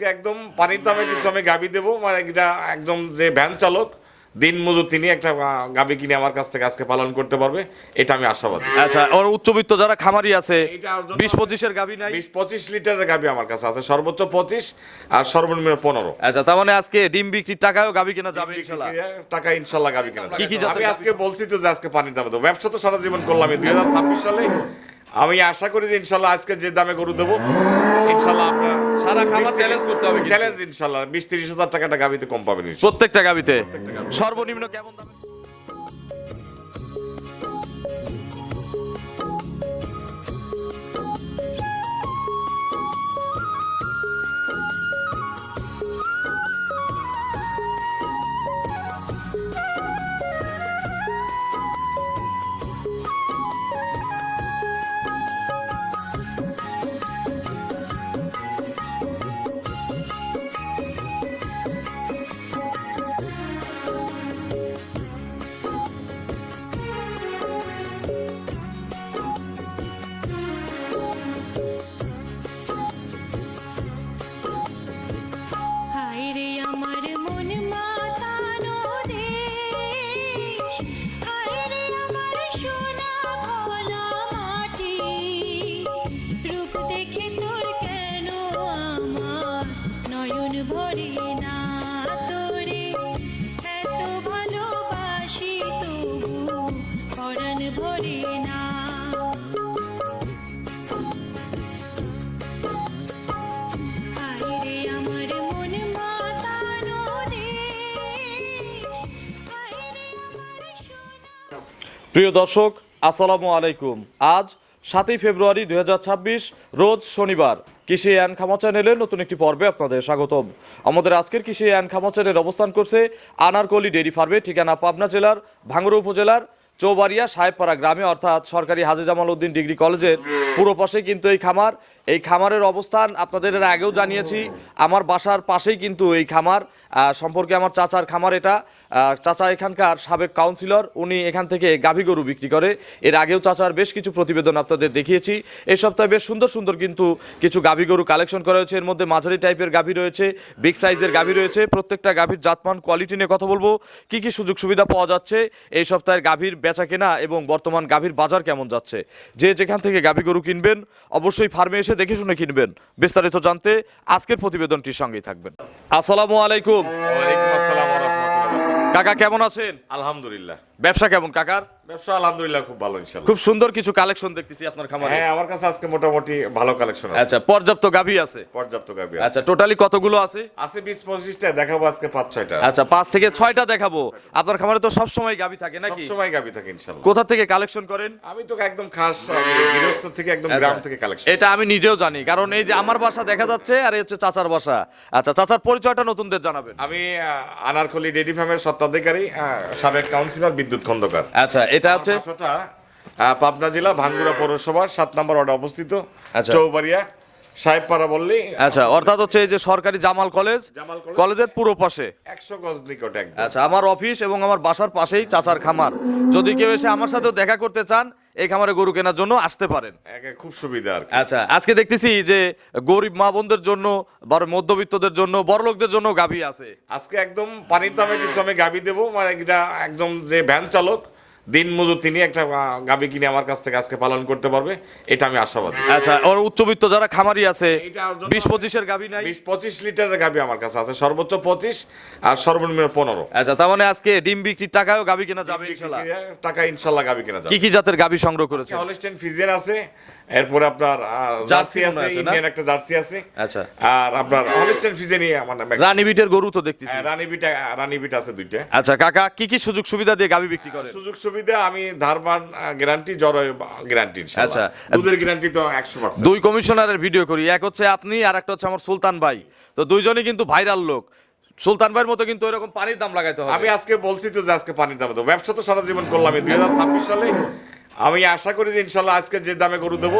আজকে একদম পানির দামে কিছু আমি গাবি দেবো, মানে এটা একদম যে ভ্যান চালক দিন মজুর তিনি একটা গাবি কিনে আমার কাছ থেকে আজকে পালন করতে পারবে, এটা আমি আশাবাদী। আচ্ছা, ওর উচ্চবিত্ত যারা খামারি আছে এইটা ওর জন্য 20-25 গাবি নাই? 20-25 লিটারের গাবি আমার কাছে আছে, সর্বোচ্চ 25 আর সর্বনিম্ন 15। আচ্ছা, তার মানে আজকে ডিম বিক্রির টাকায়ও গাবি কেনা যাবে ইনশাআল্লাহ? টাকা ইনশাল্লাহ গাবি কেনা কি কি জাতের আমি গাভী আজকে বলছি তো যে আজকে পানির দামে দেবো, ব্যবসা তো সারা জীবন করলাম 2026 সালে। আমি আশা করি যে ইনশাল্লাহ আজকে যে দামে গরু দেবো ইনশাল্লাহ আপনার সারা খামার চ্যালেঞ্জ করতে হবে কিন্তু। চ্যালেঞ্জ ইনশাল্লাহ 20-30 হাজার টাকাটা গাবিতে কম পাবেন ইনশাল্লাহ। প্রত্যেকটা গাবিতে সর্বনিম্ন কেমন দামে? হায়রে আমার মন মাতানো দেশ, হায়রে আমার সোনা ভোলা মাটি, রূপ দেখে তোর কেন আমার নয়ন ভরে না, তোরে এত ভালোবাসি তবু পরাণ ভরে না। হায়রে আমার মন মাতানো দেশ, হায়রে আমার সোনা। প্রিয় দর্শক, আসসালামু আলাইকুম। আজ 7ই ফেব্রুয়ারি 2026 রোজ শনিবার। কৃষি অ্যান্ড খামা চ্যানেলের নতুন একটি পর্বে আপনাদের স্বাগতম। আমাদের আজকের কৃষি অ্যান্ড খামা চ্যানেল অবস্থান করছে আনারকলি ডেইরি ফার্মে, ঠিকানা পাবনা জেলার ভাঙ্গুড়া উপজেলার চৌবাড়িয়া সাহেবপাড়া গ্রামে, অর্থাৎ সরকারি হাজী জামাল উদ্দিন ডিগ্রি কলেজের পুরো পাশে কিন্তু এই খামার। এই খামারের অবস্থান আপনাদের এর আগেও জানিয়েছি। আমার বাসার পাশেই কিন্তু এই খামার, সম্পর্কে আমার চাচার খামার এটা। চাচা এখানকার সাবেক কাউন্সিলর, উনি এখান থেকে গাভী গরু বিক্রি করে। এর আগেও চাচার বেশ কিছু প্রতিবেদন আপনাদের দেখিয়েছি। এই সপ্তাহে বেশ সুন্দর সুন্দর কিন্তু কিছু গাভী গরু কালেকশন করা হয়েছে। এর মধ্যে মাঝারি টাইপের গাভী রয়েছে, বিগ সাইজের গাভী রয়েছে। প্রত্যেকটা গাভীর জাতমান কোয়ালিটি নিয়ে কথা বলবো, কি কি সুযোগ সুবিধা পাওয়া যাচ্ছে এই সপ্তাহের গাভীর বেচা কেনা এবং বর্তমান গাভীর বাজার কেমন যাচ্ছে। যে যেখান থেকে গাভী গরু কিনবেন অবশ্যই ফার্মে এসে দেখে শুনে কিনবেন। বিস্তারিত জানতে আজকের প্রতিবেদনটির সঙ্গেই থাকবেন। আসসালামু আলাইকুম। ওয়ালাইকুম আসসালাম ওয়া রাহমাতুল্লাহ। কাকা কেমন আছেন? আলহামদুলিল্লাহ, ব্যবসা কেমন কাকার? ব্যবসা আলহামদুলিল্লাহ খুব ভালো ইনশাআল্লাহ। খুব সুন্দর কিছু কালেকশন দেখতেছি আপনার খামারে। হ্যাঁ, আমার কাছে আজকে মোটামুটি ভালো কালেকশন আছে। আচ্ছা, পর্যাপ্ত গাভী আছে? পর্যাপ্ত গাভি আছে। আচ্ছা, টোটালি কতগুলো আছে? আছে 20-25টা, দেখাবো আজকে 5-6টা। আচ্ছা, 5 থেকে 6টা দেখাবো। আপনার খামারে তো সব সময় গাভী থাকে সব নাকি? সময় গাভি থাকে ইনশাআল্লাহ। কোথা থেকে কালেকশন করেন? আমি তো একদম খাস গৃহস্থ থেকে, একদম গ্রাম থেকে কালেকশন। এটা আমি নিজেও জানি, কারণ এই যে আমার বাসা দেখা যাচ্ছে আর এই হচ্ছে চাচার বাসা। আচ্ছা, চাচার পরিচয়টা নতুনদের জানাবেন। আমি আনারকলি ডেইরি ফার্মের স্বত্বাধিকারী, সাবেক কাউন্সিলর বিদ্যুৎ খন্দকার। আচ্ছা, এটা হচ্ছে বাসাটা পাবনা জেলা ভাঙ্গুড়া পৌরসভার 7 নম্বর ওয়ার্ডে অবস্থিত, আচ্ছা। চৌবাড়িয়া সাহেবপাড়া বললি। আচ্ছা, অর্থাৎ হচ্ছে এই যে সরকারি জামাল কলেজ, জামাল কলেজ। কলেজের পুরো পাশে। 100 গজ নিকট একদম। আচ্ছা, আমার অফিস এবং আমার বাসার পাশেই চাচার খামার। যদি কেউ এসে আমার সাথেও দেখা করতে চান এই খামারে গরু কেনার জন্য আসতে পারেন। খুব সুবিধা আর কি। আচ্ছা, আজকে দেখতেছি যে গরিব মা বোনদের জন্য, বড় মধ্যবিত্তদের জন্য, বড় লোকদের জন্য গাভী আছে। আজকে একদম পানির দামে কিছু আমি গাবি দেবো, মানে এটা একদম যে ভ্যান চালক দিন মজুর তিনি একটা গাবি কিনে আমার কাছ থেকে আজকে পালন করতে পারবে, এটা আমি আশাবাদী। আচ্ছা, ওর উচ্চবিত্ত যারা খামারি আছে এইটা ওর জন্য 20-25 গাভী নাই? 20-25 লিটারের গাবি আমার কাছে আছে, সর্বোচ্চ 25 আর সর্বনিম্ন 15। আচ্ছা, তার মানে আজকে ডিম বিক্রির টাকায়ও গাভী কেনা যাবে ইনশাআল্লাহ? টাকা ইনশাল্লাহ গাবি কেনা যাবে। কি কি জাতের গাভী সংগ্রহ করেছে? হলস্টেইন ফ্রিজিয়ান আছে, এরপরে আপনার জার্সি আছে, মনে আছে না? ইন্ডিয়ান একটা জার্সি আছে। আচ্ছা, আর আপনার হলস্টেইন ফ্রিজিয়ানই আমার নাম। রানী বিটের গরু তো দেখতেছি। রানীবিট আছে 2টা। আচ্ছা কাকা, কি কি সুযোগ সুবিধা দিয়ে গাভী বিক্রি করেন? সুযোগ সুবিধা আমি ধারবান গ্যারান্টি, জড় গ্যারান্টি ইনশাআল্লাহ। আচ্ছা। দুধের গ্যারান্টি তো 100%। 2 কমিশনারের ভিডিও করি, এক হচ্ছে আপনি আর একটা হচ্ছে আমার সুলতান ভাই। তো দুইজনই কিন্তু ভাইরাল লোক। সুলতান ভাইয়ের মতো কিন্তু এরকম পানির দাম লাগাইতে হবে। আমি আজকে বলছি তো যে আজকে পানির দাম দেবো, ব্যবসা তো সারা জীবন করলাম 2026 সালে। আমি আশা করি যে ইনশাল্লাহ আজকে যে দামে গরু দেবো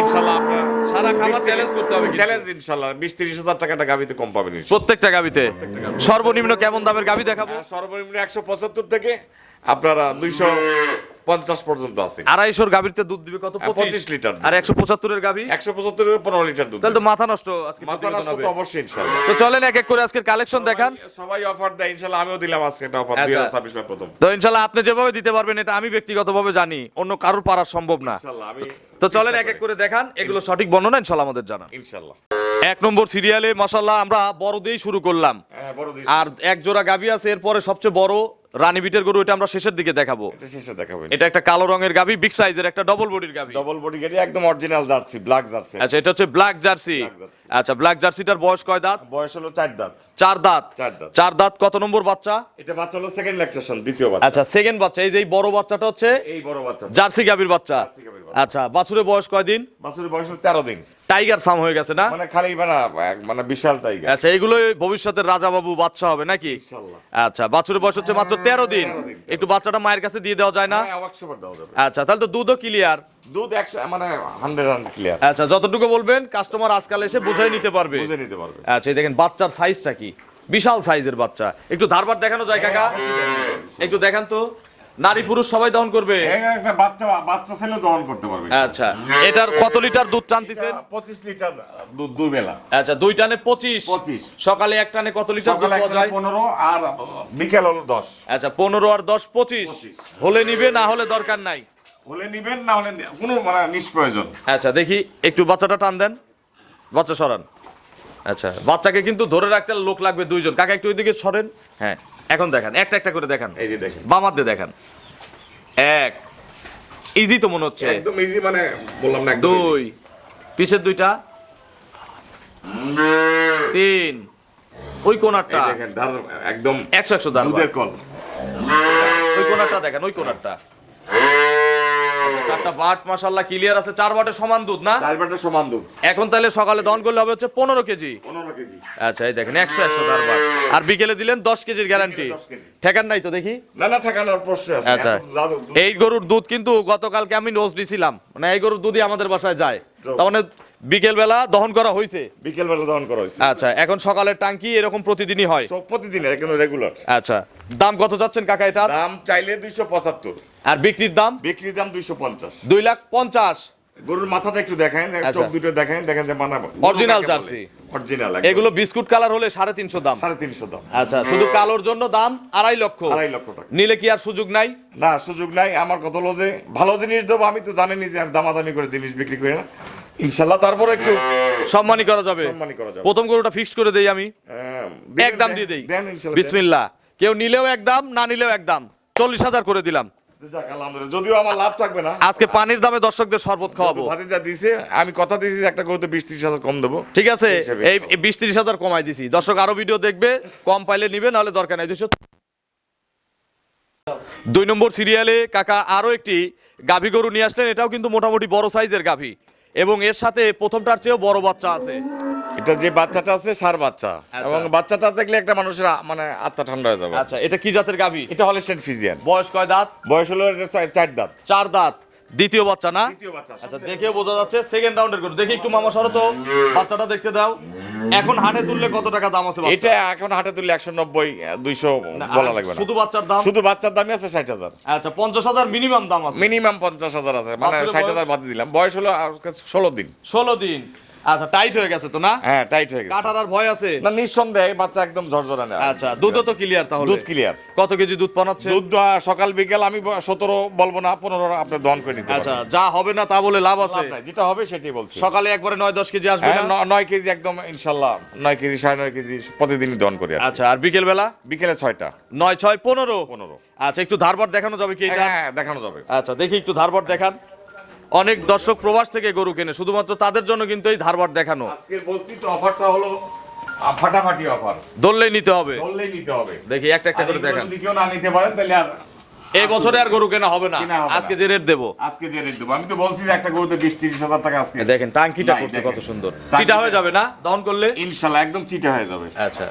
ইনশাল্লাহ আপনার সারা খামার চ্যালেঞ্জ করতে হবে কিন্তু। চ্যালেঞ্জ ইনশাল্লাহ 20-30 হাজার টাকাটা গাবিতে কম পাবেন ইনশাল্লাহ। প্রত্যেকটা গাভীতে সর্বনিম্ন কেমন দামের গাভী দেখাবো? সর্বনিম্ন 175 থেকে আপনারা 50 পর্যন্ত আছে। 250 গাভীরতে দুধ দিবে কত? 25 লিটার। আর 175 গাভী 175 এর 15 লিটার দুধ। তাহলে তো মাথা নষ্ট আজকে মাথা প্রতিবেদন নষ্ট হবে। তো অবশ্যই ইনশাআল্লাহ। তো চলেন এক এক করে আজকের কালেকশন দেখান। সবাই অফার দেয় ইনশাআল্লাহ, আমিও দিলাম আজকে একটা অফার আচ্ছা। 2026 এর প্রথম। তো ইনশাআল্লাহ আপনি যেভাবে দিতে পারবেন এটা আমি ব্যক্তিগতভাবে জানি, অন্য কারোর পারা সম্ভব না। ইনশাআল্লাহ আমি তো চলেন এক এক করে দেখান, এগুলো সঠিক বর্ণনা ইনশাআল্লাহ আমাদের জানান। ইনশাআল্লাহ। 1 নম্বর সিরিয়ালে মাশাআল্লাহ আমরা বড় দিয়েই শুরু করলাম। হ্যাঁ বড় দিস। আর এক জোড়া গাভী আছে, এরপরে সবচেয়ে বড় রানী বিটের গরু, এটা আমরা শেষের দিকে দেখাবো। এটা শেষে দেখাবেন। এটা একটা কালো রঙের গাভী, বিগ সাইজের একটা ডবল বডির গাভী। ডবল বডি গাড়ি একদম অরিজিনাল জার্সি, ব্ল্যাক জার্সি। আচ্ছা, এটা হচ্ছে ব্ল্যাক জার্সি। Black jersey। আচ্ছা, ব্ল্যাক জার্সিটার বয়স কয় দাঁত? বয়স হলো 4 দাঁত। 4 দাঁত। 4 দাঁত। 4 দাঁত। কত নম্বর বাচ্চা? এটা বাচ্চা হলো সেকেন্ড ল্যাকটেশন, দ্বিতীয় বাচ্চা। আচ্ছা, সেকেন্ড বাচ্চা। এই যে এই বড় বাচ্চাটা হচ্ছে এই বড় বাচ্চা জার্সি গাভীর বাচ্চা। জার্সি গাভীর বাচ্চা। আচ্ছা, বাছুরের বয়স কয় দিন? বাছুরের বয়স হলো 13 দিন। টাইগার সাম হয়ে গেছে না? মানে খালি মানে বিশাল টাইগার। আচ্ছা, এগুলো ভবিষ্যতের রাজা বাবু বাচ্চা হবে নাকি? ইনশাআল্লাহ। আচ্ছা, বাছুরের বয়স হচ্ছে মাত্র 13 দিন। 13 দিন। একটু বাচ্চাটা মায়ের কাছে দিয়ে দেওয়া যায় না? হ্যাঁ, 100% দেওয়া যাবে। আচ্ছা, তাহলে তো দুধও ক্লিয়ার। দুধ 100 মানে 100 ক্লিয়ার। আচ্ছা, যতটুকু বলবেন কাস্টমার আজকাল এসে বুঝাই নিতে পারবে। বুঝে নিতে পারবে। আচ্ছা, এই দেখেন বাচ্চার সাইজটা কি, বিশাল সাইজের বাচ্চা। একটু ধারবার দেখানো যায় কাকা? একটু দেখান তো। নারী পুরুষ সবাই দহন করবে? একটা বাচ্চা ছেলে দহন করতে পারবে। আচ্ছা, এটার কত লিটার দুধ টানতেছেন? 25 লিটার দুধ দুই বেলা। আচ্ছা, 2 টানে 25। 25। সকালে এক টানে কত লিটার দুধ সকালে পাওয়া যায়? 15 আর বিকেল হলো 10। আচ্ছা, 15 আর 10 25 হলে নিবে, না হলে দরকার নাই। হলে নিবেন, না হলে কোনো মানে নিষ্প্রয়োজন। আচ্ছা, দেখি একটু বাচ্চাটা টান দেন, বাচ্চা সরান। আচ্ছা, বাচ্চাকে কিন্তু ধরে রাখতে লোক লাগবে 2 জন। কাকা একটু ওইদিকে সরেন। হ্যাঁ, এখন দেখান, একটা একটা করে দেখান। এই যে দেখেন। বামাতে দেখান। 1 ইজি তো মনে হচ্ছে। একদম ইজি, মানে বললাম না একদম 2 পিছের 2টা, 3 ওই কোণারটা। এই দেখেন ধার একদম 100 দাঁড়। দুধের কল। ওই কোণারটা দেখেন, ওই কোণারটা। 4টা বাট মাশাআল্লাহ ক্লিয়ার আছে। 4 বাটে সমান দুধ না? 4 বাটের সমান দুধ। এখন তাহলে সকালে দহন করলে হবে হচ্ছে 15 কেজি। 15 কেজি। আচ্ছা, এই দেখেন 100 দাঁড়। আর বিকেলে দিলেন 10 কেজির গ্যারান্টি। 10 কেজি। ঠেকান নাই তো দেখি? না ঠাকানোর প্রশ্ন আছে। আচ্ছা, এত দাদু দুধ। এই গরুর দুধ কিন্তু গতকালকে আমি নোজ দিছিলাম, মানে এই গরুর দুধই আমাদের বাসায় যায়। তার মানে বিকেল বেলা দহন করা হয়েছে। বিকেল বেলা দহন করা হয়েছে। আচ্ছা, এখন সকালের টাঙ্কি এরকম প্রতিদিনই হয়? সব প্রতিদিন একদম রেগুলার। আচ্ছা, দাম কত চাচ্ছেন কাকা এটার? দাম চাইলে 275, আর বিক্রির দাম? বিক্রির দাম 250। 2,50,000। গরুর মাথাটা একটু দেখাই, আচ্ছা। চোখ দুটো দেখাই, দেখেন যে মানাবো। Original jersey. অরিজিনাল। এগুলো বিস্কুট কালার হলে 350 দাম। 350 দাম। আচ্ছা, শুধু কালোর জন্য দাম 2.5 লক্ষ। 2.5 লক্ষ টাকা। নিলে কি আর সুযোগ নাই? না, সুযোগ নাই। আমার কথা হলো যে ভালো জিনিস দেবো, আমি তো জানেনই যে আমি দামাদামি করে জিনিস বিক্রি করি না। ইনশাল্লাহ তারপরে একটু সম্মানই করা যাবে। সম্মানই করা যাবে। প্রথম গরুটা ফিক্স করে দেই আমি, দিবেন, একদম দেন, দিয়ে দেই। দেন ইনশাল্লাহ। বিসমিল্লাহ। কেউ নিলেও একদম, না নিলেও একদম। 40,000 করে দিলাম। যাক, আলহামদুলিল্লাহ। যদিও আমার লাভ থাকবে না। আজকে পানির দামে দর্শকদের শরবত খাওয়াবো। ভাতিজা দিছে, আমি কথা দিয়েছি একটা গরুতে 20-30 হাজার কম দেবো। ঠিক আছে, হিসেবে এই 20-30,000 কমাই দিছি। দর্শক আরো ভিডিও দেখবে, কম পাইলে নিবে, নাহলে দরকার নাই। 2 নম্বর সিরিয়ালে কাকা আরো একটি গাভী গরু নিয়ে আসলেন। এটাও কিন্তু মোটামুটি বড় সাইজের গাভী, এবং এর সাথে প্রথমটার চেয়েও বড় বাচ্চা আছে। এটা যে বাচ্চাটা আছে ষাঁড় বাচ্চা, আচ্ছা। এবং বাচ্চাটা দেখলে একটা মানুষের মানে আত্মা ঠান্ডা হয়ে যাবে। আচ্ছা, এটা কি জাতের গাভী? এটা হলস্টাইন ফ্রিজিয়ান। বয়স কয় দাঁত? বয়স হলো 4 দাঁত। 4 দাঁত। দ্বিতীয় বাচ্চা না? দ্বিতীয় বাচ্চা। আচ্ছা, দেখেও বোঝা যাচ্ছে সেকেন্ড রাউন্ডের গরু। দেখি একটু মামা সরো তো, বাচ্চাটা দেখতে দাও। এখন হাটে তুললে কত টাকা দাম আছে বাচ্চা? এটা এখন হাটে তুললে 190-200 না, বলা আর লাগবে না। শুধু বাচ্চার দাম? শুধু বাচ্চার দামই আছে 60,000। আচ্ছা, 50,000 মিনিমাম দাম আছে। মিনিমাম 50,000 আছে, মানে বাছুরের 60,000 বাদ দিলাম। বয়স হলো 16 দিন। 16 দিন। আচ্ছা, টাইট হয়ে গেছে তো না? হ্যাঁ, টাইট হয়ে গেছে। কাটার আর ভয় আছে? না, নিঃসন্দেহে বাচ্চা একদম ঝরঝরা না। আচ্ছা, দুধও তো ক্লিয়ার তাহলে? দুধ ক্লিয়ার। কত কেজি দুধ পানাচ্ছে? দুধ সকাল বিকেল আমি 17 বলবো না, 15 আপনি দহন করে নিতে আচ্ছা, পারবেন। যা হবে না তা বলে লাভ আছে? লাভ নাই, যেটা হবে সেটাই বলছি। সকালে একবারে 9-10 কেজি আসবে হ্যাঁ, না? 9 কেজি একদম ইনশাল্লাহ। 9 কেজি 9.5 কেজি প্রতিদিনই দহন করি। আচ্ছা, আর বিকেল বেলা? বিকেলে 6টা। 9, 6, 15। 15। আচ্ছা, একটু ধারবার দেখানো যাবে কি এটা? হ্যাঁ, দেখানো যাবে। আচ্ছা, দেখি একটু ধারবার দেখান। অনেক দর্শক প্রবাস থেকে গরু কেনে, শুধুমাত্র তাদের জন্য কিন্তু এই ধারবার দেখানো। আজকে বলছি তো অফারটা হলো ফাটাফাটি অফার। ধরলেই নিতে হবে। বললেই নিতে হবে। দেখি একটা একটা করে দেখান। যদি কেউ না নিতে পারেন তাহলে আর এই বছরে আর গরু কেনা হবে না। কেনা হবে না। আজকে যে রেট দেবো, আজকে যে রেট দেবো, আমি তো বলছি যে একটা গরুতে 20-30 হাজার টাকা আজকে। দেখেন টাঙ্কিটা নাই, করছে দেখেন। কত সুন্দর। টাঙ্কিটা- চিটা হয়ে যাবে না দহন করলে? ইনশাল্লাহ একদম চিটা হয়ে যাবে। আচ্ছা,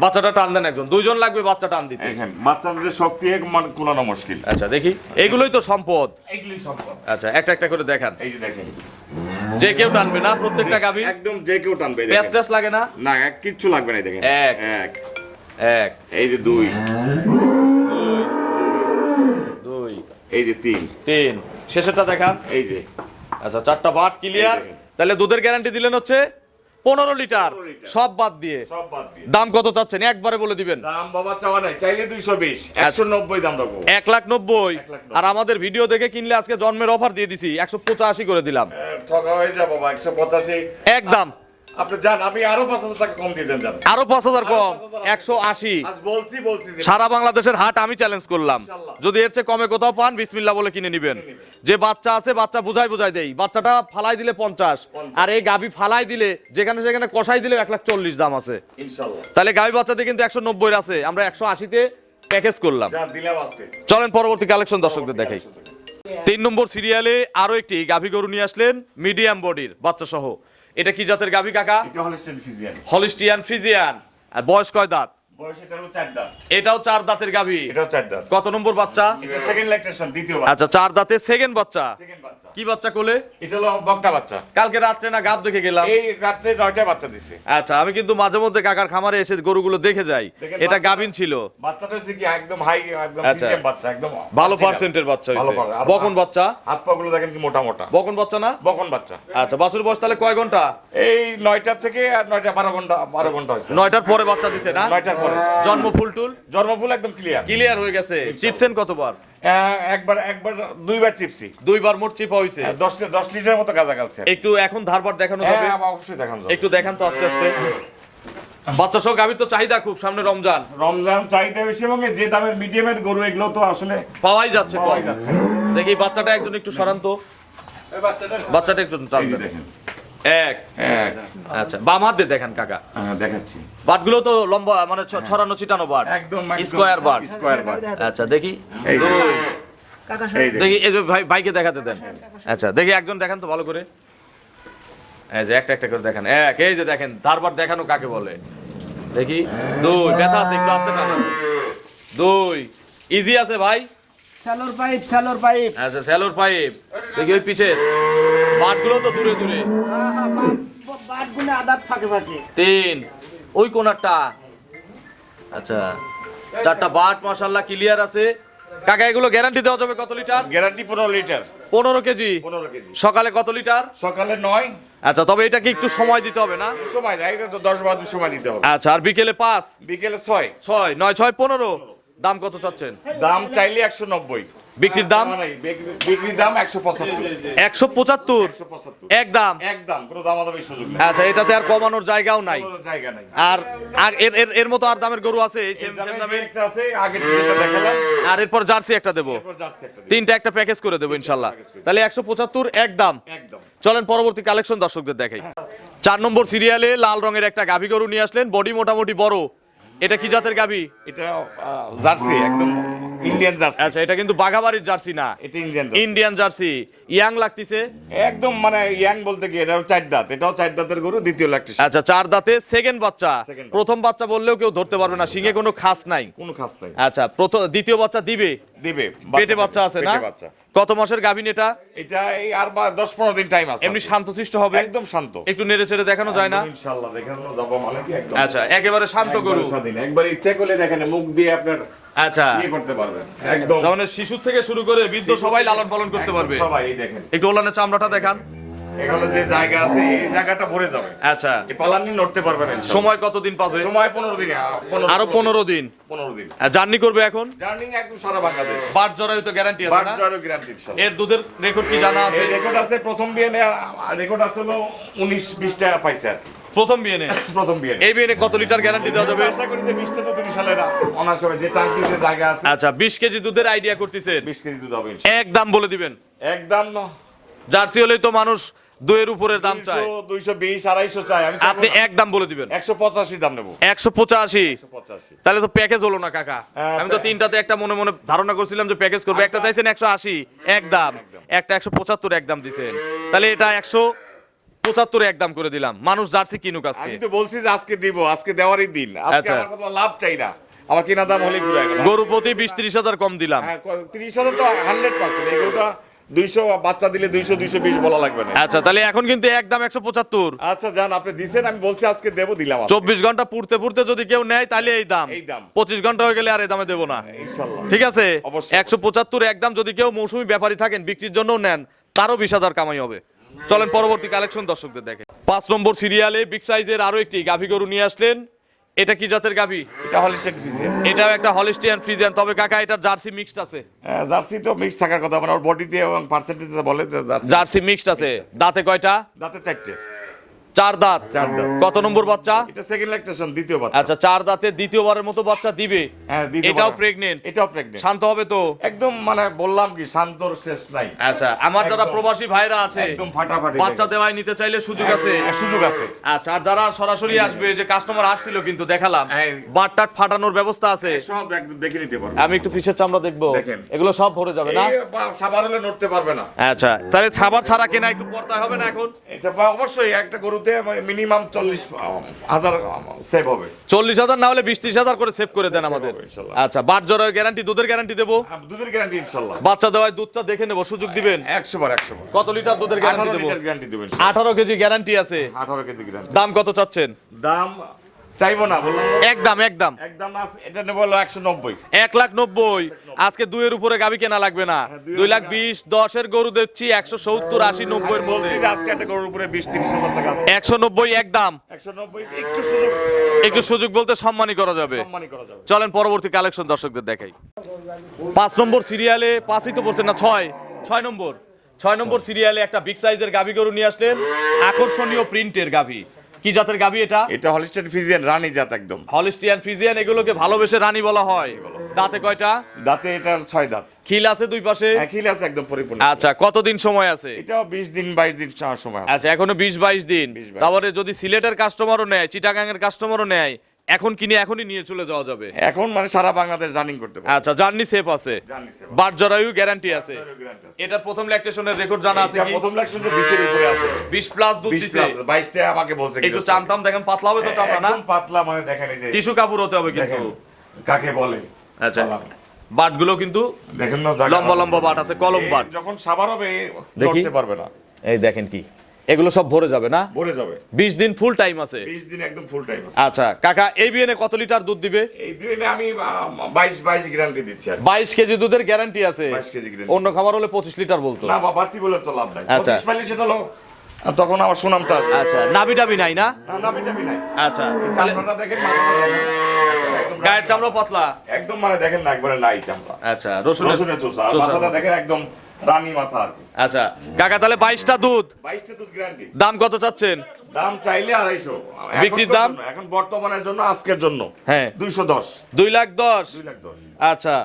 বাচ্চাটা টান দেন একজন, 2 জন লাগবে বাচ্চা টান দিতে। দেখেন বাচ্চার যে শক্তি কুলানো মুশকিল। আচ্ছা, দেখি এগুলোই তো সম্পদ। এইগুলি সম্ভব। আচ্ছা, একটা একটা করে দেখান। এই যে দেখেন, যে কেউ টানবে না প্রত্যেকটা গাভী? একদম যে কেউ টানবে। প্যাচ ট্যাচ লাগে না? না, কিচ্ছু লাগবে না। এই দেখেন, এক। এক, এক, এই যে 2, 2, এই যে 3 3 শেষেরটা দেখান। এই যে আচ্ছা 4টা বাট ক্লিয়ার। এই দেখেন। তাহলে দুধের গ্যারান্টি দিলেন হচ্ছে 15 লিটার 15 লিটার। সব বাদ দিয়ে। সব বাদ দিয়ে দাম কত চাচ্ছেন একবারে বলে দিবেন? দাম বাবা চাওয়া নাই, চাইলে 220, 190 দাম রাখবো। 1,90,000। 1,90,000 আর আমাদের ভিডিও দেখে কিনলে আজকে জন্মের অফার দিয়ে দিছি 185 করে দিলাম ঠকা হয়ে যাবো বাবা, 185 একদম। আপনি যান, আমি আরো 5,000 টাকা কম দিয়ে দেন যান। আরো 5,000 কম, 5,000 180। আজ বলছি যে সারা বাংলাদেশের হাট আমি চ্যালেঞ্জ করলাম, ইনশাল্লাহ। যদি এর চেয়ে কমে কোথাও পান বিসমিল্লাহ বলে কিনে নিবেন। যে বাচ্চা আছে বাচ্চা বুঝাই দেই, বাচ্চাটা ফালাই দিলে 50, আর এই গাবি ফালাই দিলে যেখানে সেখানে কষাই দিলে 1,40,000 দাম আছে। ইনশাআল্লাহ তাহলে গাবি বাচ্চাতে কিন্তু 190 আছে, আমরা 180-তে প্যাকেজ করলাম। যান দিলাম আজকে। চলেন পরবর্তী কালেকশন দর্শকদের দেখাই। 3 নম্বর সিরিয়ালে আরো একটি গাভী গরু নিয়ে আসলেন মিডিয়াম বডির বাচ্চা সহ। এটা কি জাতের গাভী কাকা? এটা হলস্টাইন ফ্রিজিয়ান। Holstein Friesian. আর বয়স কয় দাঁত? বয়স এটারও 4 দাঁত। এটাও 4 দাঁতের গাভী। এটাও 4 দাঁত। কত নম্বর বাচ্চা? এটা সেকেন্ড ল্যাকটেশন, দ্বিতীয় বাচ্চা। আচ্ছা 4 দাঁতে সেকেন্ড বাচ্চা। সেকেন্ড বাচ্চা। কি বাচ্চা কোলে? এটা হলো বকটা বাচ্চা। কালকে রাত্রে না গাব দেখে গেলাম। এই রাত্রে 9টা বাচ্চা দিছে। আচ্ছা আমি কিন্তু মাঝে মধ্যে কাকার খামারে এসে গরুগুলো দেখে যাই, দেখেন এটা বাচ্চা- গাভিন ছিল। বাচ্চাটা হচ্ছে কি একদম হাই, একদম আচ্ছা। ফ্রিজিয়ান বাচ্চা, একদম ভালো বাচ্চা। পার্সেন্টের বাচ্চা ভালো হইছে। পার- আর বকন বাচ্চা। হাত পা গুলো দেখেন কি মোটা মোটা। বকন বাচ্চা না? বকন বাচ্চা। আচ্ছা বাছুর বয়স তাহলে কয় ঘন্টা? এই 9টা থেকে আর 9টা 12 ঘন্টা হয়েছে। 9টার পরে বাচ্চা দিছে না? 9টার পরে জন্ম ফুলটুল জন্মফুল একদম ক্লিয়ার। ক্লিয়ার হয়ে গেছে। চিপসেন কতবার? একবার দুইবার চিপসি। দুইবার মোট চিপা হইছে। 10 লিটার মতো গাঁজা গালছে। একটু এখন ধারবার দেখানো যাবে? হ্যাঁ অবশ্যই দেখান যাবে। একটু দেখান তো আস্তে আস্তে। বাচ্চা সহ গাভীর তো চাহিদা খুব, সামনে রমজান, রমজান চাহিদা বেশি এবং যে দামের মিডিয়ামের গরু এগুলো তো আসলে পাওয়াই যাচ্ছে কম। পাওয়াই যাচ্ছে। দেখি বাচ্চাটা একজন একটু সরান তো, বাচ্চাটা একটু টান এই যে দেন। দেখেন। এক। হ্যাঁ আচ্ছা বাম হাত দিয়ে দেখান কাকা। দেখাচ্ছি। বাটগুলো তো লম্বা মানে ছড়ানো ছিটানো বাট, একদম স্কোয়ার বাট। Square but. আচ্ছা দেখি এই যে। দুই। এই দেখেন। দেখি এই যে ভাইকে দেখাতে দেন। আচ্ছা দেখি একজন দেখান তো ভালো করে। এই যে একটা একটা করে দেখান। এক, এই যে দেখেন ধারবার দেখানো কাকে বলে দেখি। দুই, ব্যথা আছে একটু আস্তে টানো। দুই, ইজি আছে ভাই। স্যালোর পাইপ আচ্ছা স্যালোর পাইপ। দেখি ওই পিছে বাটগুলো তো দূরে দূরে। বাট গুনে আদাত ফাঁকে ফাঁকে। 3, ওই কোনারটা। আচ্ছা 4টা বাট মাশাআল্লাহ ক্লিয়ার আছে। কাকা এগুলো গ্যারান্টি দেওয়া যাবে কত litre? Guarantee 15 litre. 15 KG. 15 KG. সকালে কত লিটার? সকালে 9 আচ্ছা তবে এটাকে একটু সময় দিতে হবে না? সময় দেয়, এটা তো 10-12 সময় দিতে হবে। আচ্ছা আর বিকেলে 5, বিকেলে 6। 6, 9, 6, 15। দাম কত চাচ্ছেন? দাম চাইলে 190। বিক্রির দাম? বিক্রির দাম 175। 175 175 একদম। একদম, কোনো দামাদামির সুযোগ নেই। আচ্ছা এটাতে আর কমানোর জায়গাও নাই। কোনো জায়গা নাই। আর আর এর এর এর মতো আর দামের গরু আছে এই এর সেম দামে দামে? একটা আছে, আগে যেটা দেখালাম। আর এরপর জার্সি একটা দেবো। এরপর যাচ্ছে একটা দিন। 3টা একটা প্যাকেজ করে দেবো ইনশাল্লাহ। তাহলে 175 একদম। একদম। চলেন পরবর্তী কালেকশন দর্শকদের দেখাই। 4 নম্বর সিরিয়ালে লাল রঙের একটা গাভী গরু নিয়ে আসলেন, বডি মোটামুটি বড়। এটা কি জাতের গাভী? এটা জার্সি, একদম ইন্ডিয়ান জার্সি। আচ্ছা এটা কিন্তু বাঘাবাড়ির জার্সি না, এটা ইন্ডিয়ান ইন্ডিয়ান জার্সি। ইয়াং লাগতেছে একদম, মানে ইয়াং বলতে কি এটাও 4 দাঁত, এটাও 4 দাঁতের গরু, দ্বিতীয় ল্যাকটেশন। আচ্ছা 4 দাঁতে সেকেন্ড বাচ্চা। Second বাচ্চা। প্রথম বাচ্চা বললেও কেউ ধরতে পারবে না, শিঙে কোনো খাস নাই। কোনো খাস নাই। আচ্ছা দ্বিতীয় বাচ্চা দিবে? দিবে। পেটে বাচ্চা আছে না? পেটে বাচ্চা। কত মাসের গাভীন এটা? এটা এই আর 10-15 দিন টাইম আছে। এমনি শান্তশিষ্ট হবে? একদম শান্ত। একটু নেড়ে চেড়ে দেখানো যায় না? ইনশাআল্লাহ দেখানো যাবে, মানে কি একদম। আচ্ছা একেবারে শান্ত গরু। একবার স্বাধীন, একবার ইচ্ছা করলে দেখেন মুখ দিয়ে আপনার আচ্ছা ইয়ে করতে পারবেন। একদম মানে শিশুর থেকে শুরু করে বৃদ্ধ সবাই লালন পালন করতে একদম পারবে। সবাই এই দেখেন। একটু ওলানের চামড়াটা দেখান। এখানে যে জায়গা আছে এই জায়গাটা ভরে যাবে। আচ্ছা এই পালানি নড়তে পারবে না ইনশাআল্লাহ। সময় কতদিন পাবে? সময় 15 দিন। আরো 15 দিন 15 দিন। জার্নি করবে এখন। জার্নি একদম সারা বাংলাদেশ। বাট জরায়ু তো গ্যারান্টি আছে বাট না? জয়ের গ্যারান্টি ইনশাআল্লাহ। এর দুধের রেকর্ড কি জানা আছে? এই রেকর্ড আছে, প্রথম বিয়ে রেকর্ড আছে হলো 19-20 টাকা পাইছে আর কি। প্রথম বিয়েনে? প্রথম বিয়ে। এই বিয়েনে কত লিটার গ্যারান্টি দেওয়া যাবে? আশা করি যে 20টা তো 30 সালের অনার্স হবে, যে টাঙ্কি যে জায়গা আছে। আচ্ছা 20 কেজি দুধের আইডিয়া করতেছেন? 20 কেজি দুধ হবে ইনশাআল্লাহ। এক দাম বলে দিবেন। একদম জার্সি হলেই তো মানুষ দুয়ের উপরের দাম চায়, 220 250 চাই আমি। আপনি এক দাম বলে দিবেন। 185 দাম নেব। 185? 185। তাহলে তো প্যাকেজ হলো না কাকা। হ্যাঁ, আমি তো তিনটাতে একটা মনে মনে ধারণা করছিলাম যে প্যাকেজ করবে। একটা চাইছেন 180 এক দাম, একটা 175 এক দাম দিছেন। তাহলে এটা 175 এক দাম করে দিলাম, মানুষ জার্সি কিনুক আজকে। আমি তো বলছি যে আজকে দিব, আজকে দেওয়ারই দিন। আজকে আচ্ছা। আমার কোনো লাভ চাই না, আমার কিনা দাম হলেই পুরো গেল। গরু প্রতি 20-30 হাজার কম দিলাম। হ্যাঁ 30,000 তো 100%। এই গরুটা 200 বাচ্চা দিলে 220 বলা লাগবে না। আচ্ছা তাহলে এখন কিন্তু একদম 175। আচ্ছা জান, আপনি দিছেন, আমি বলছি আজকে দেবো, দিলাম আজকে। 24 ঘন্টা পুড়তে পুড়তে যদি কেউ নেয় তাহলে এই দাম। এই দাম। 25 ঘন্টা হয়ে গেলে আর এই দামে দেবো না। ইনশাআল্লাহ। ঠিক আছে, অবশ্যই। 175 একদম। যদি কেউ মৌসুমী ব্যাপারী থাকেন বিক্রির জন্য নেন, তারও 20,000 কামাই হবে। চলেন পরবর্তী কালেকশন দর্শকদের দেখে। 5 নম্বর সিরিয়ালে বিগ সাইজের আরো একটি গাভী গরু নিয়ে আসলেন। এটা কি জাতের গাভী? এটা হলিস্টিয়ান ফ্রিজিয়ান। এটাও একটা হলিস্টিয়ান ফ্রিজিয়ান, তবে কাকা এটা জার্সি মিক্সড আছে। জার্সি তো মিক্স থাকার কথা, মানে ওর বডিতে এবং পার্সেন্টেজে বলে যে জার্সি। জার্সি মিক্সড আছে। দাঁতে কয়টা? দাঁতে 4টে। 4 দাঁত। 4 দাঁত। কত নম্বর বাচ্চা? এটা সেকেন্ড ল্যাকটেশন, দ্বিতীয় বাচ্চা। আচ্ছা 4 দাঁতে দ্বিতীয়বারের মতো বাচ্চা দিবে। হ্যাঁ, দ্বিতীয়বার। এটাও প্রেগনেন্ট। এটাও প্রেগনেন্ট। শান্ত হবে তো? একদম মানে বললাম কি, শান্তর শেষ নাই। আচ্ছা আমার যারা একদম। প্রবাসী ভাইরা আছে একদম ফাটাফাটি বাচ্চা দেওয়ায় নিতে চাইলে সুযোগ আছে। সুযোগ আছে। আচ্ছা আর যারা সরাসরি আসবে, যে কাস্টমার আসছিল কিন্তু দেখালাম, হ্যাঁ। বাটটাট ফাটানোর ব্যবস্থা আছে। সব একদম দেখে নিতে পারবে। আমি একটু পিছের চামড়া দেখবো। দেখেন। এগুলো সব ভরে যাবে না? সাবার হলে নড়তে পারবে না। আচ্ছা তাহলে ছাবার ছাড়া কেনা একটু পড়তে হবে না এখন? এটা অবশ্যই একটা গরুতে মিনিমাম 40,000 সেভ হবে। 40,000 না হলে 20-30,000 করে সেভ করে দেন আমাদের। হবে, ইনশাল্লাহ। আচ্ছা বাট জরার গ্যারান্টি, দুধের গ্যারান্টি দেবো। দুধের গ্যারান্টি ইনশাআল্লাহ। বাচ্চা দেওয়ায় দুধটা দেখে নেবো, সুযোগ দিবেন। 100 বার 100 বার। কত লিটার দুধের গ্যারান্টি 18 দেবো? লিটার গ্যারান্টি দেবেন। 18 কেজি গ্যারান্টি আছে। 18 কেজি গ্যারান্টি। দাম কত চাচ্ছেন? দাম চাইবো না, বললাম না। একদম একদম একদম না, এটা নেব হলো 190। 1,90,000। আজকে 2 এর উপরে গাবি কেনা লাগবে না। 2,20,000 10 এর গরু দেখছি 170, 80, 90 এর বলছি মধ্যে। যে আজকে একটা গরুর উপরে 20-30 হাজার টাকা আছে। 190 একদম। 190 একটু সুযোগ, একটু সুযোগ বলতে সম্মানই করা যাবে। সম্মানই করা যাবে। চলেন পরবর্তী কালেকশন দর্শকদের দেখাই। 5 নম্বর সিরিয়ালে, 5ই তো পড়ছে না, 6 নম্বর। 6 নম্বর সিরিয়ালে একটা বিগ সাইজের গাভী গরু নিয়ে আসলেন। আকর্ষণীয় প্রিন্টের গাভী। কি জাতের গাভী এটা? এটা হলিস্টিয়ান ফ্রিজিয়ান, রানী জাত একদম। হলিস্টিয়ান ফ্রিজিয়ান, এগুলোকে ভালোবেসে রানী বলা হয়। দাঁতে কয়টা? দাঁতে এটা 6 দাঁত। খিল আছে দুই পাশে? খিল আছে একদম পরিপূর্ণ। আচ্ছা কতদিন সময় আছে? এটাও 20 দিন 22 দিন সময় আছে। আচ্ছা এখনো 20-22 দিন। 20-22 তারপরে যদি সিলেটের কাস্টমারও নেয়, চিটাগাংয়ের কাস্টমারও নেয়, এখন কিনে এখনই নিয়ে চলে যাওয়া যাবে। এখন মানে সারা বাংলাদেশ রানিং করতে পারে। আচ্ছা জার্নি সেফ আছে। Journey safe. বাট জরায়ু গ্যারান্টি আছে। গ্যারান্টি আছে। এটা প্রথম ল্যাকটেশনের রেকর্ড জানা আছে এটা কি? প্রথম লাক্সন তো 20 এর উপরে আছে। 20 প্লাস দুধ 20 দিছে। প্লাস 22 টা আমাকে বলছে। একটু চামটাম দেখেন, পাতলা হবে তো চামড়া না? একদম পাতলা, মানে দেখেন এই যে টিস্যু কাপড় হতে হবে কিন্তু। দেখেন কাকে বলে। আচ্ছা বাটগুলো কিন্তু দেখেন না, জায়গা লম্বা লম্বা বাট আছে, কলম বাট। যখন সাবার হবে দেখি। ধরতে পারবে না। এই দেখেন কি, এগুলো সব ভরে যাবে না? ভরে যাবে। 20 দিন ফুল টাইম আছে। 20 দিন একদম ফুল টাইম আছে। আচ্ছা কাকা, এই বিয়েনে কত লিটার দুধ দিবে? এই দিনে আমি 22 গ্যারান্টি দিচ্ছি আর। 22 কেজি দুধের গ্যারান্টি আছে। 22 কেজি guarantee। অন্য খাবার হলে 25 লিটার বলতো। না বাড়তি বলে তো লাভ নাই। আচ্ছা। 25 পাইলে সেটা হলো তখন আমার সুনামটা আসবে। আচ্ছা নাবি টাবি নাই না? না না ভিটামিন নাই। আচ্ছা তাহলে চামড়াটা দেখেন, মাথাটা দেখেন। একদম গায়ের চামড়া পাতলা। একদম মানে দেখেন না, একবারে নাই চামড়া। আচ্ছা রসুনের রসুনের চোষা। আর চোষা। মাথাটা দেখেন একদম রানী মাথা আর কি। আচ্ছা কাকা তাহলে 22টা দুধ, 22 টা দুধ গ্যারান্টি। দাম কত চাচ্ছেন? দাম চাইলে 250। বিক্রির এখনকার দাম? জন্য, এখন বর্তমানের জন্য, আজকের জন্য হ্যাঁ 210। 2,10,000। 210। আচ্ছা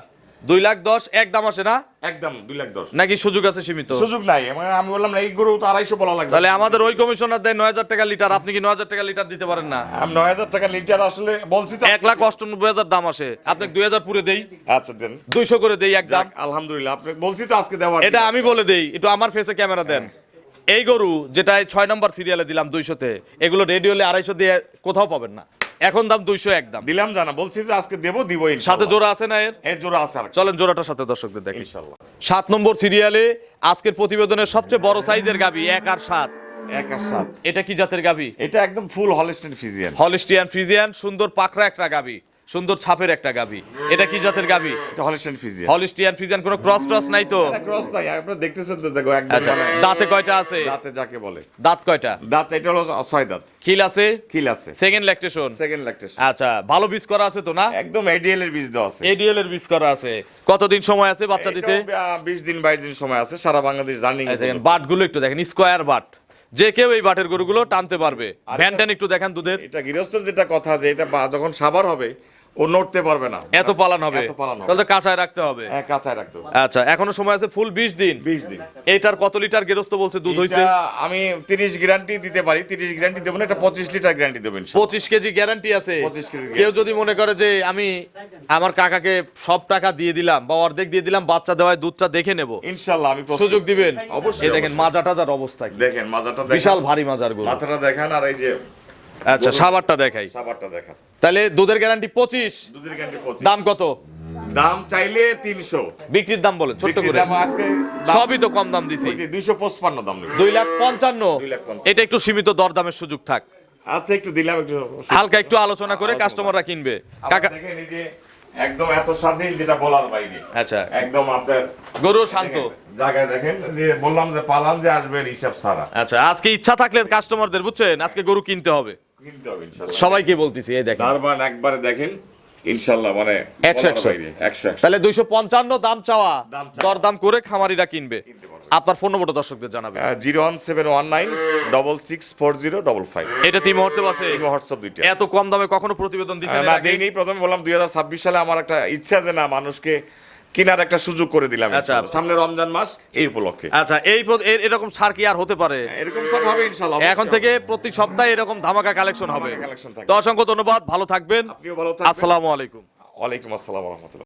2,10,000 একদম আসে না একদম 210। নাকি সুযোগ আছে সীমিত? সুযোগ নাই, মানে আমি বললাম না এই গরু তো 250 বলা লাগবে। তাহলে আমাদের ওই কমিশনার দেয় 9,000 টাকা লিটার, আপনি কি 9,000 টাকা লিটার দিতে পারেন না? আমি 9000 টাকা লিটার আসলে বলছি তো। 1,98,000 দাম আসে, আপনাকে 2,000 পুরে দেই, আচ্ছা দেন। 200 করে দেই একদম। যাক, আলহামদুলিল্লাহ, আপনি বলছি তো আজকে দেওয়ার। এটা আমি বলে দেই, একটু আমার ফেসে ক্যামেরা দেন। এই গরু যেটা 6 নম্বর সিরিয়ালে দিলাম 200-তে, এগুলো রেডি হলে 250 দিয়ে কোথাও পাবেন না। এখন দাম 200 একদম। দিলাম জানা, বলছি তো আজকে দেবো, দিব সাথে ইনশাআল্লাহ। জোড়া আছে না এর? এর জোড়া আছে আর। চলেন জোড়াটার সাথে দর্শকদের দেখি। ইনশাআল্লাহ। 7 নম্বর সিরিয়ালে আজকের প্রতিবেদনের সবচেয়ে বড় সাইজের গাবি 1 আর 7। 1 আর 7। এটা কি জাতের গাবি? এটা একদম ফুল হলিস্টিয়ান ফ্রিজিয়ান। হলিস্টিয়ান ফ্রিজিয়ান, সুন্দর পাকড়া একটা গাবি, সুন্দর ছাপের একটা গাবি। এটা কি জাতের গাবি? এটা হলিস্টিয়ান ফ্রিজিয়ান। হলিস্টিয়ান ফ্রিজিয়ান, কোনো ক্রস নাই তো? এটা ক্রস নাই, আপনারা দেখতেছেন তো, দেখো একদম আচ্ছা মানে দাঁতে কয়টা আছে? দাঁতে যাকে বলে। দাঁত কয়টা? দাঁত এটা হলো 6 দাঁত। খিল আছে? কিল আছে। Second lactation? Second lactation. আচ্ছা ভালো বীজ করা আছে তো না? একদম এডিএল এর বীজ দেওয়া আছে। এডিএল এর বীজ করা আছে। কতদিন সময় আছে বাচ্চা দিতে? এটাও 20 দিন 22 দিন সময় আছে, সারা বাংলাদেশ জার্নিং। দেখেন বাটগুলো একটু দেখেন, স্কোয়ার বাট, যে কেউ এই বাটের গরুগুলো টানতে পারবে। ভ্যানটান একটু দেখেন দুধের। এটা গৃহস্থর যেটা কথা, যে এটা যখন সাবার হবে ও নড়তে পারবে না, এত পালান হবে, এত পালান হবে। তাহলে তো কাঁচায় রাখতে হবে। হ্যাঁ, কাঁচায় রাখতে হবে। আচ্ছা এখনো সময় আছে ফুল 20 দিন। 20 দিন। এটার কত লিটার গেরস্ত বলছে দুধ হইছে? এটা আমি 30 গ্যারান্টি দিতে পারি, 30 গ্যারান্টি দেব না, এটা 25 লিটার গ্যারান্টি দেবেন। 25 কেজি গ্যারান্টি আছে। 25 কেজি কেউ যদি মনে করে যে আমি আমার কাকাকে সব টাকা দিয়ে দিলাম বা অর্ধেক দিয়ে দিলাম, বাচ্চা দেওয়ায় দুধটা দেখে নেব, ইনশাআল্লাহ আমি প্রস্তুত। সুযোগ দিবেন? অবশ্যই। এই দেখেন মাজা টাজার অবস্থা কি, দেখেন মাজাটা দেখেন, বিশাল ভারী মাজার গরু। মাথাটা দেখেন, আর এই যে আচ্ছা সাবারটা দেখাই। সাবারটা দেখেন। তাহলে দুধের গ্যারান্টি 25, দুধের গ্যারান্টি 25। দাম কত? দাম চাইলে 300, বিক্রির দাম বলেন ছোট্ট বিক্রির করে। দাম আজকে সবই তো কম দাম দিছি। 255 দাম নেবে। 2,55,000। 2,55,000 এটা একটু সীমিত দরদামের সুযোগ থাক, আচ্ছা একটু দিলাম, একটু হালকা একটু আলোচনা করে কাস্টমাররা কিনবে। কাকা, দেখেন এই যে একদম এত স্বাধীন, যেটা বলার বাইরে। আচ্ছা, একদম আপনার গরু শান্ত। জায়গায় দেখেন যে বললাম যে পালান যে আসবে হিসাব ছাড়া আচ্ছা, আজকে ইচ্ছা থাকলে কাস্টমারদের বুঝছেন আজকে গরু কিনতে হবে, কিনতে হবে ইনশাআল্লাহ। সবাইকে বলতেছি। এই দেখেন দারবান একবারে দেখেন ইনশাআল্লাহ, মানে 100 100 তাহলে 255 দাম চাওয়া, দাম চাওয়া। দরদাম করে খামারিরা কিনবে। কিনতে পারবে। আপনার ফোন নম্বরটা দর্শকদের জানাবেন। 01719664055। এটা তিন মুহূর্তে আছে। এই হোয়াটসঅ্যাপ দুইটা। এত কম দামে কখনো প্রতিবেদন দিছেন এর না আগে? দেইনি, প্রথমে বললাম 2026 সালে আমার একটা ইচ্ছা যে না মানুষকে কেনার একটা সুযোগ করে দিলাম আচ্ছা। ইনশাআল্লাহ। সামনে রমজান মাস, এই উপলক্ষে আচ্ছা, এরকম ছাড় কি আর হতে পারে? এরকম সব হবে ইনশাআল্লাহ। এখন থেকে প্রতি সপ্তাহে এরকম ধামাকা কালেকশন হবে। ধামাকা collection থাকবে। তো অসংখ্য ধন্যবাদ, ভালো থাকবেন। আপনিও ভালো থাকবেন। আসসালামু আলাইকুম। ওয়ালাইকুম আসসালাম ওয়া রাহমাতুল্লাহ।